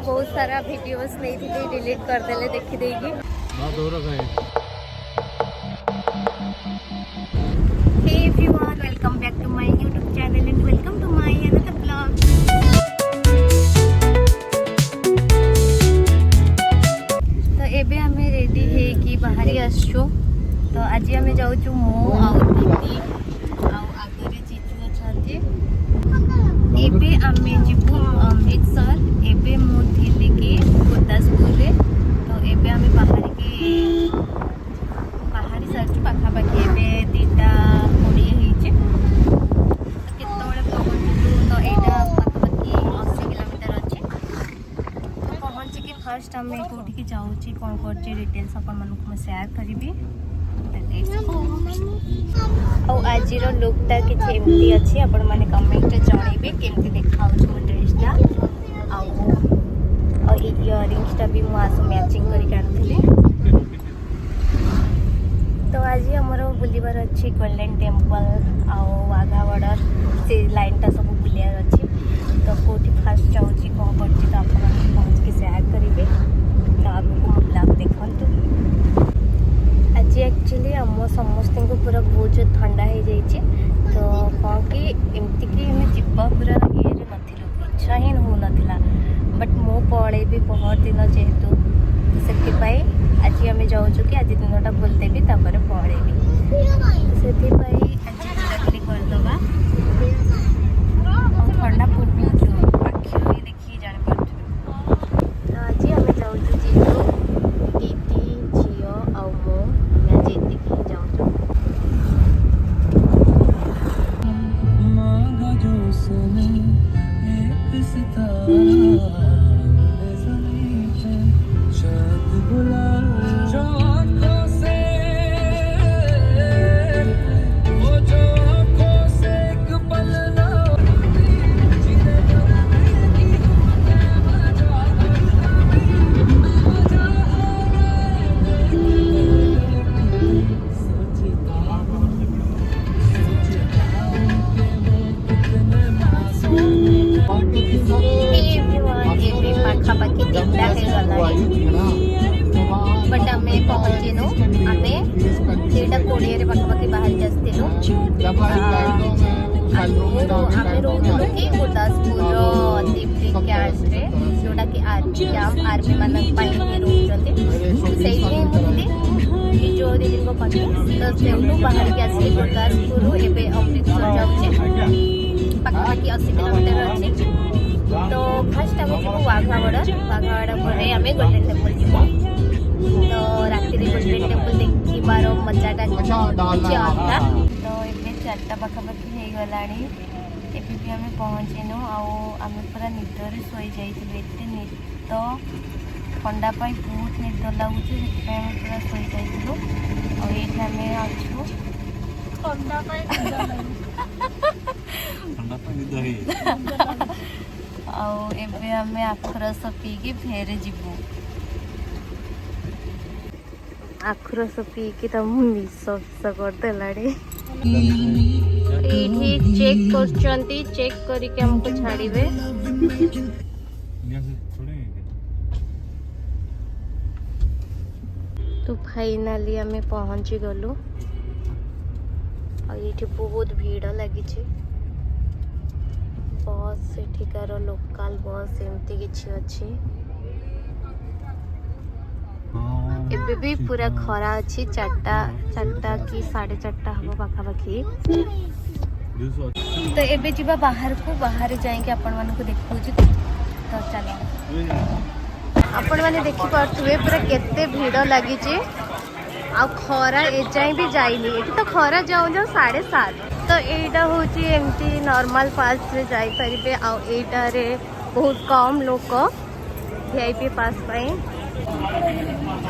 बहुत सारा वीडियोस नहीं थी डिलीट करदेले देखिदेगी। Hey everyone, welcome back to my YouTube channel and welcome to my another blog. तो एबे हमें रेडी है कि बाहरी आसछु। तो आज आम जाऊँ मो आ दीदी आगे जीजू अच्छा। एबे आमे जीवु अमृतसर। एबे मु थिली कि गुरदासपुर रे। तो एबे आमे बाहरी सारछु पाखापाखि एबे 2:20 होइचे। केतबेले पहुंचलु तो एटा पाखापाखि 80 किलोमीटर अछि। तो पहुंच के फर्स्ट आमे कोठी के जाउची कोन करची डिटेल्स अपन मनकु मैं शेयर करबी। आज लुकटा किसी एमती अच्छी आपण मैंने कमेंट जनइबे केमती देखा मो ड्रेसटा। इयरिंग्सटा भी मुझे मैचिंग करके। तो आज आमर बुलबार अच्छी गोल्डन टेम्पल वाघा बॉर्डर से लाइनटा सब बुलार अच्छी। तो कौटी फास्ट जाऊँगी कौन कर आप पहुँच के शेयर करेंगे। तो आपको ब्लॉग देखु। आज एक्चुअली आम समस्त को पूरा बहुत जो ठंडा हो जाइए। तो कौन कि एमती कि हमें जीवा पूरा ये नथिलु, इच्छा ही हो नाला। बट मो पड़े भी बहुत दिन जेहेतु से आज आम जाऊँ कि आज दिनटा बुलदेवी तापर पड़ेबी। से आज बुलाबुली करदे ठंडा पड़ू आखि देखिए जापार। तो आज आम जाऊँ जीजू दीदी झील आ मो आज एतिक जाऊँ। बट आम पहुँचीनु आम 2:20 पाखापाखि बाहर आसलु। आम रोलु कि गुरदासपुर दीप्ति कैंप्रे जोटा कि आर्मी कैंप आर्मी मानक रोचे थी जो दीदी को पाखे। तो से बाहर के आसली गुरदासपुर एवं अमृतसर जाऊे पाखापाखि 80 किलोमीटर अच्छी। तो फर्स्ट आम जी वाघा बॉर्डर पर आम गोल्डन टेम्पल जीव। तो राति गोल्डन टेम्पल देखार मजाटा किसी अलगा। तो ये 4टा पाखापाखि हो गला भी आम पहुँचीनु आम पूरा निदर शोई जाइए। एत निद ठंडा बहुत निद लगुच पूरा शोई जाइलु। ये आम अच्छु एबे आम आखुरस पीकी फेर जीवु। आखुरस पीकी तो मिस करदेला। चेक चेक करके हमको छाड़े। तो फाइनाली आम पहुँची गलु। ये बहुत भीड़ लगी। बस एठिकार लोकल बस एमती किछि अछि। एबे भी पूरा खरा अच्छी 4टा कि 4:30 हम पाखापाखि। तो एबे जीवा बाहर को बाहर जाएंगे आपण मान को देखु। तो चलो आपण माने देखि पार्थुवे पूरा केते भीड़ लगी। आ खरा एजाई भी जाइनी। ये तो खरा जाऊँ 7:30। तो यहाँ हूँ एमती नॉर्मल पास रे जाई परिबे। आटारे बहुत कम लोक वीआईपी पास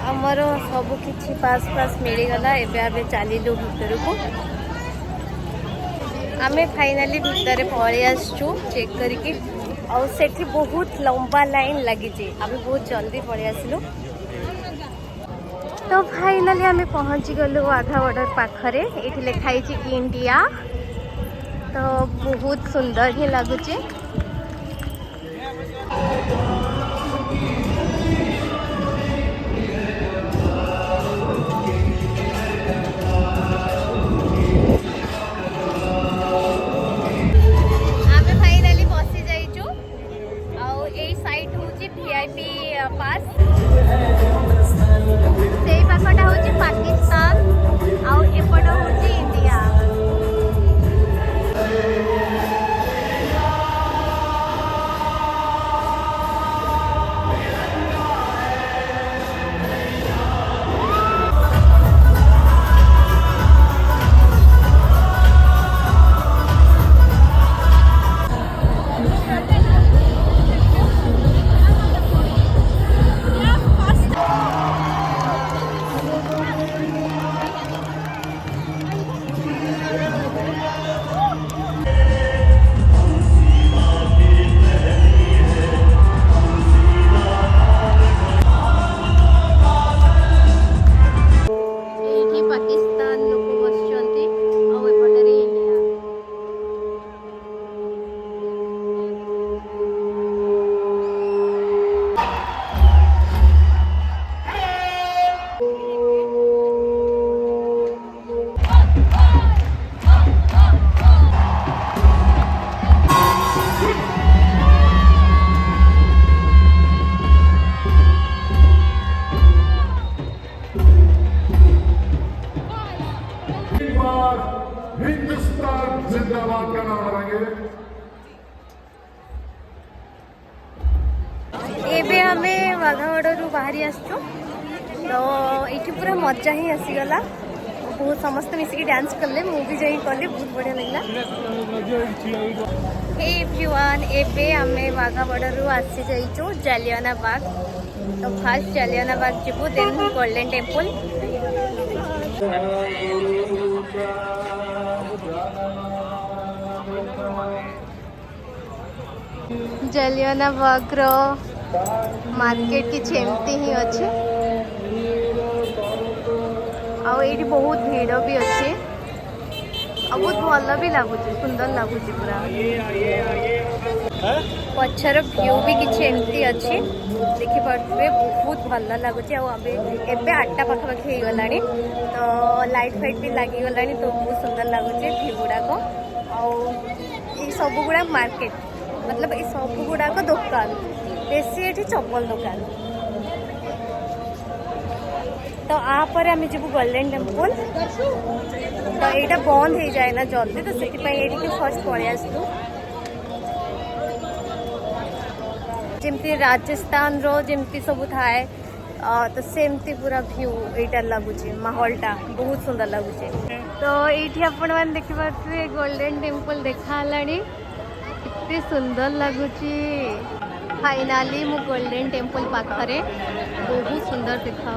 आमर सब किछि पास मिलगला। एबे चलू भीतर को आम फाइनाली भीतर पलि आसचु चेक करके। सेठी बहुत लंबा लाइन लगी। आम बहुत जल्दी पलि आसलु। तो फाइनाली आम पहुँची गलु वाघा बॉर्डर पाखरे। ये लिखाई इंडिया। तो बहुत सुंदर ही लगुच। এই সাইড হচ্ছে ভিআইপি পাস সেই পাখটা হচ্ছে পাকিস্তান ଆଉ ଏପଟ ହଉଛି ଇଣ୍ଡିଆ। हिंदुस्तान जिंदाबाद का नारा लगाएंगे। एबे आमे वाघागड़ू बाहरी आसचु तो ये पूरा मजा ही आसीगला बहुत समस्त मिसिकी डांस कले मु भी जाई कली बहुत बढ़िया लगला। हे एवरीवन एबे आमे वाघागड़ू आसी जाइचु जालियाना बाग तो फास्ट जालियाना बाग जीवु देन गोल्डन टेम्पल। जालियाना बाग रो मार्केट किछि एमती ही अछि आ एठी बहुत भीड़ भी अछि आ बहुत भल भी लागुछि सुंदर लागुछि पूरा पछर व्यू भी किछि एमती अछि देखि पड़बे बहुत भल लागुछि आ अबे एबे 8टा पाखा पाखी हे गलानी तो लाइट फाइट भी लागि गलानी तो बहुत सुंदर लागुछि व्यू गुडा को आ ई सब गुडा मार्केट मतलब ये सब गुड़ाक दुकान बेसी ये चप्पल दुकान तो आपर आम जीव गोल्डन टेम्पल तो यहाँ बंद हो जाए ना जल्दी तो से फर्स्ट पलि आसलु जमती राजस्थान रो जमती सब थाए तो सेमती पूरा व्यू यहाँ लगुच माहौलटा बहुत सुंदर लगुच तो ये आपण मैंने देखिपे गोल्डन टेम्पल देखाला एते सुंदर लगुची फाइनाली मु गोल्डन टेम्पल पाखरे बहुत सुंदर देखा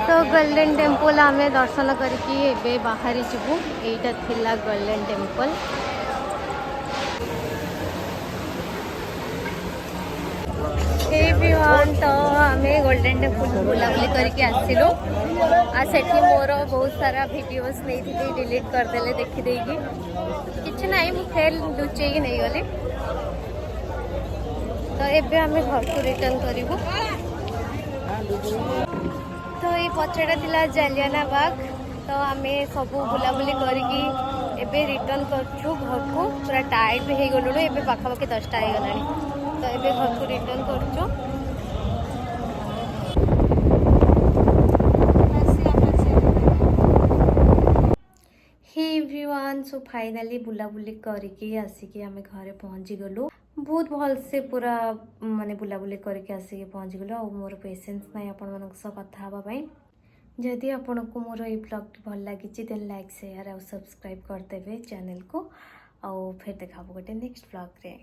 तो गोल्डन टेम्पल आमे दर्शन करके एबे बाहरी जीवु एटा थिला गोल्डन टेम्पल। एवरीवन तो आमे गोल्डन टेम्पल बुलाबुली करके आसिलु आ सेठी मोर बहुत सारा वीडियोस नहीं थी डिलीट करदेले देखी देगी किछ नहीं मु फेर लुचे नहीं गली तो एबे आमे घर को रिटर्न करिवु तो ये पछड़ा थिला जालियाना बाग तो आमे सब बुलाबुली करके एबे रिटर्न करछु घर को पूरा टायर्ड भी हे गलु एबे पाखापाखि 10टा हे गलानी तो एबे घर को रिटर्न करछु। एवरीवन सो फाइनाली बुलाबुली करके आसिके आमे घरे पहुँची गलु बहुत भल से पूरा माने बुलाबुली करके आसिके पहुँची गलु और मोर पेशेंस नहीं आपण मानक सह कथा हबा पई जदि आपको मोर ये ब्लॉग भल लगी देन लाइक शेयर और सब्सक्राइब कर देबे चैनल को और फिर देखा गोटे नेक्स्ट ब्लॉग रे।